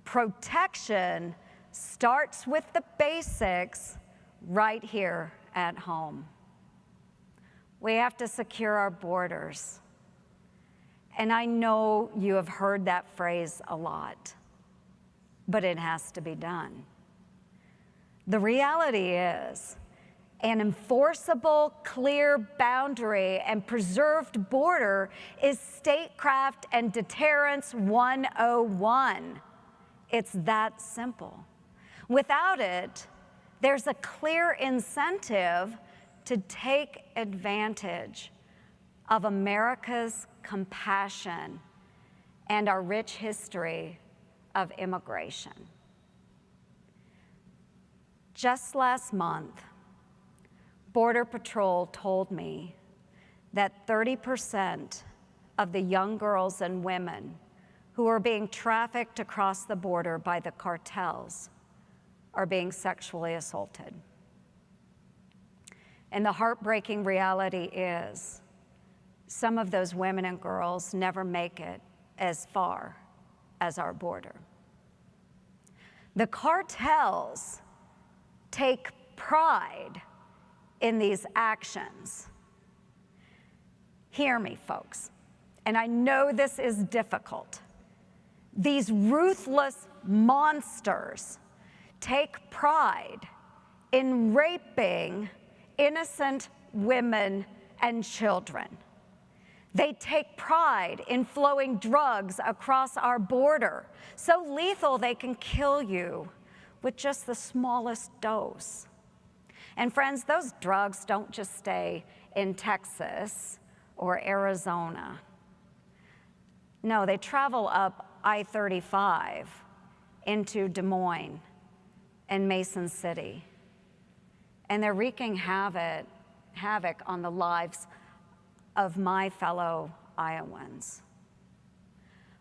Protection starts with the basics right here at home. We have to secure our borders. And I know you have heard that phrase a lot, but it has to be done. The reality is, an enforceable, clear boundary and preserved border is statecraft and deterrence 101. It's that simple. Without it, there's a clear incentive to take advantage of America's compassion and our rich history of immigration. Just last month, Border Patrol told me that 30% of the young girls and women who are being trafficked across the border by the cartels are being sexually assaulted. And the heartbreaking reality is, some of those women and girls never make it as far as our border. The cartels take pride in these actions. Hear me, folks, and I know this is difficult. These ruthless monsters take pride in raping innocent women and children. They take pride in flowing drugs across our border, so lethal they can kill you with just the smallest dose. And friends, those drugs don't just stay in Texas or Arizona. No, they travel up I-35 into Des Moines and Mason City. And they're wreaking havoc on the lives of my fellow Iowans.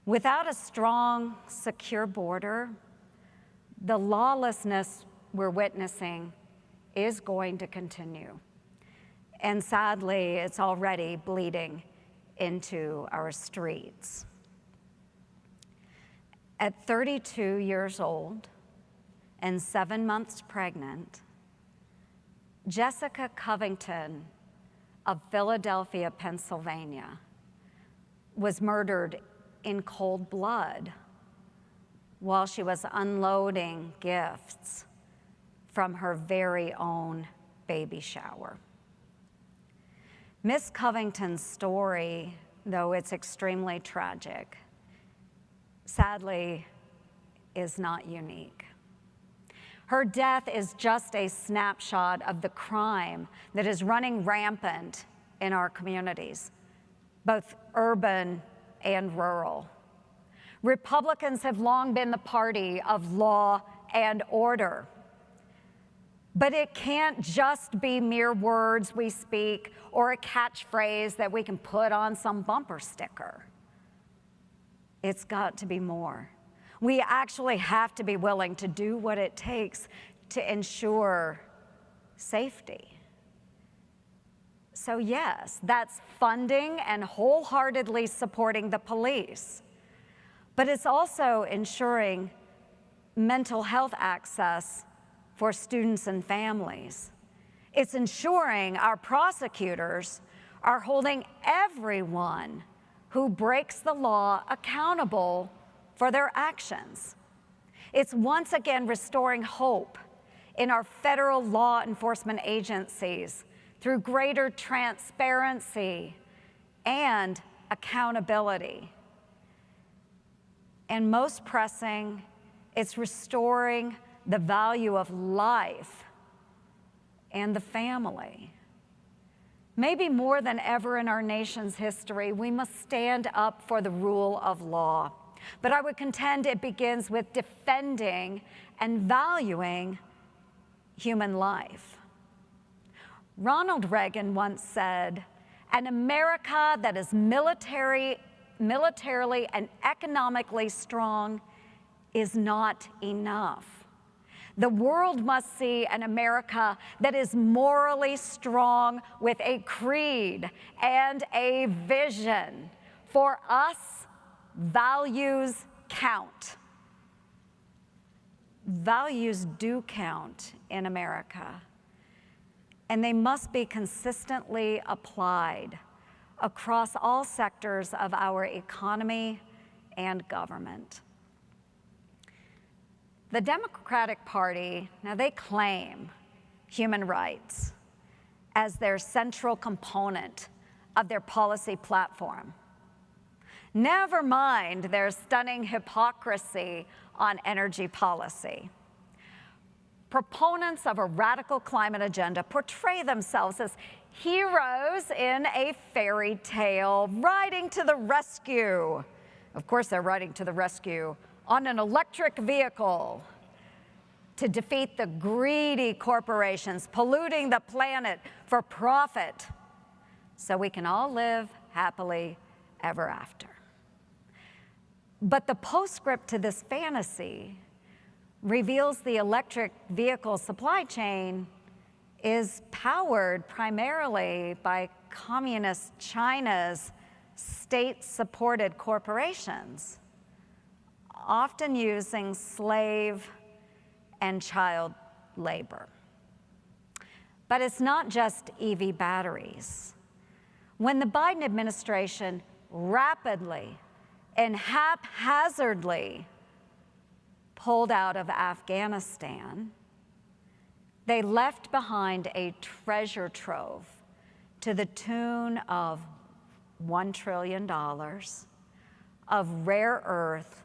Without a strong, secure border, the lawlessness we're witnessing is going to continue. And sadly, it's already bleeding into our streets. At 32 years old and 7 months pregnant, Jessica Covington of Philadelphia, Pennsylvania, was murdered in cold blood while she was unloading gifts from her very own baby shower. Miss Covington's story, though it's extremely tragic, sadly is not unique. Her death is just a snapshot of the crime that is running rampant in our communities, both urban and rural. Republicans have long been the party of law and order. But it can't just be mere words we speak or a catchphrase that we can put on some bumper sticker. It's got to be more. We actually have to be willing to do what it takes to ensure safety. So yes, that's funding and wholeheartedly supporting the police. But it's also ensuring mental health access for students and families. It's ensuring our prosecutors are holding everyone who breaks the law accountable for their actions. It's once again restoring hope in our federal law enforcement agencies through greater transparency and accountability. And most pressing, it's restoring the value of life and the family. Maybe more than ever in our nation's history, we must stand up for the rule of law. But I would contend it begins with defending and valuing human life. Ronald Reagan once said, "An America that is militarily and economically strong is not enough. The world must see an America that is morally strong with a creed and a vision. For us, values count." values do count in America, and they must be consistently applied across all sectors of our economy and government. The Democratic Party, now they claim human rights as their central component of their policy platform. Never mind their stunning hypocrisy on energy policy. Proponents of a radical climate agenda portray themselves as heroes in a fairy tale, riding to the rescue. Of course, they're riding to the rescue on an electric vehicle to defeat the greedy corporations polluting the planet for profit so we can all live happily ever after. But the postscript to this fantasy reveals the electric vehicle supply chain is powered primarily by communist China's state-supported corporations, often using slave and child labor. But it's not just EV batteries. When the Biden administration rapidly and haphazardly pulled out of Afghanistan, they left behind a treasure trove to the tune of $1 trillion of rare earth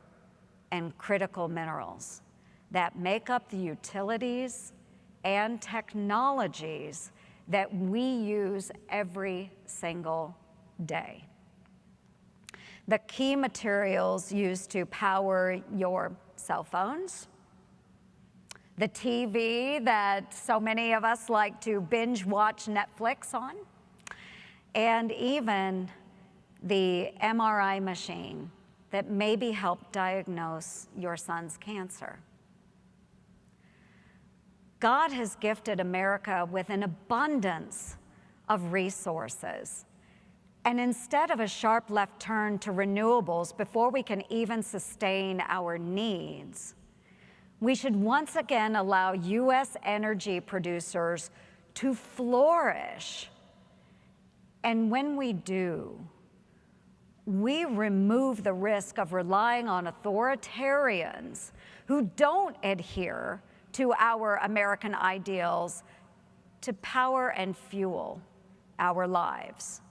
and critical minerals that make up the utilities and technologies that we use every single day. The key materials used to power your cell phones, the TV that so many of us like to binge watch Netflix on, and even the MRI machine that maybe helped diagnose your son's cancer. God has gifted America with an abundance of resources. And instead of a sharp left turn to renewables before we can even sustain our needs, we should once again allow U.S. energy producers to flourish. And when we do, we remove the risk of relying on authoritarians who don't adhere to our American ideals to power and fuel our lives.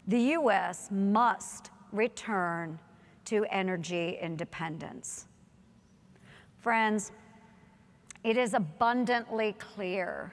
The U.S. must return to energy independence. Friends, it is abundantly clear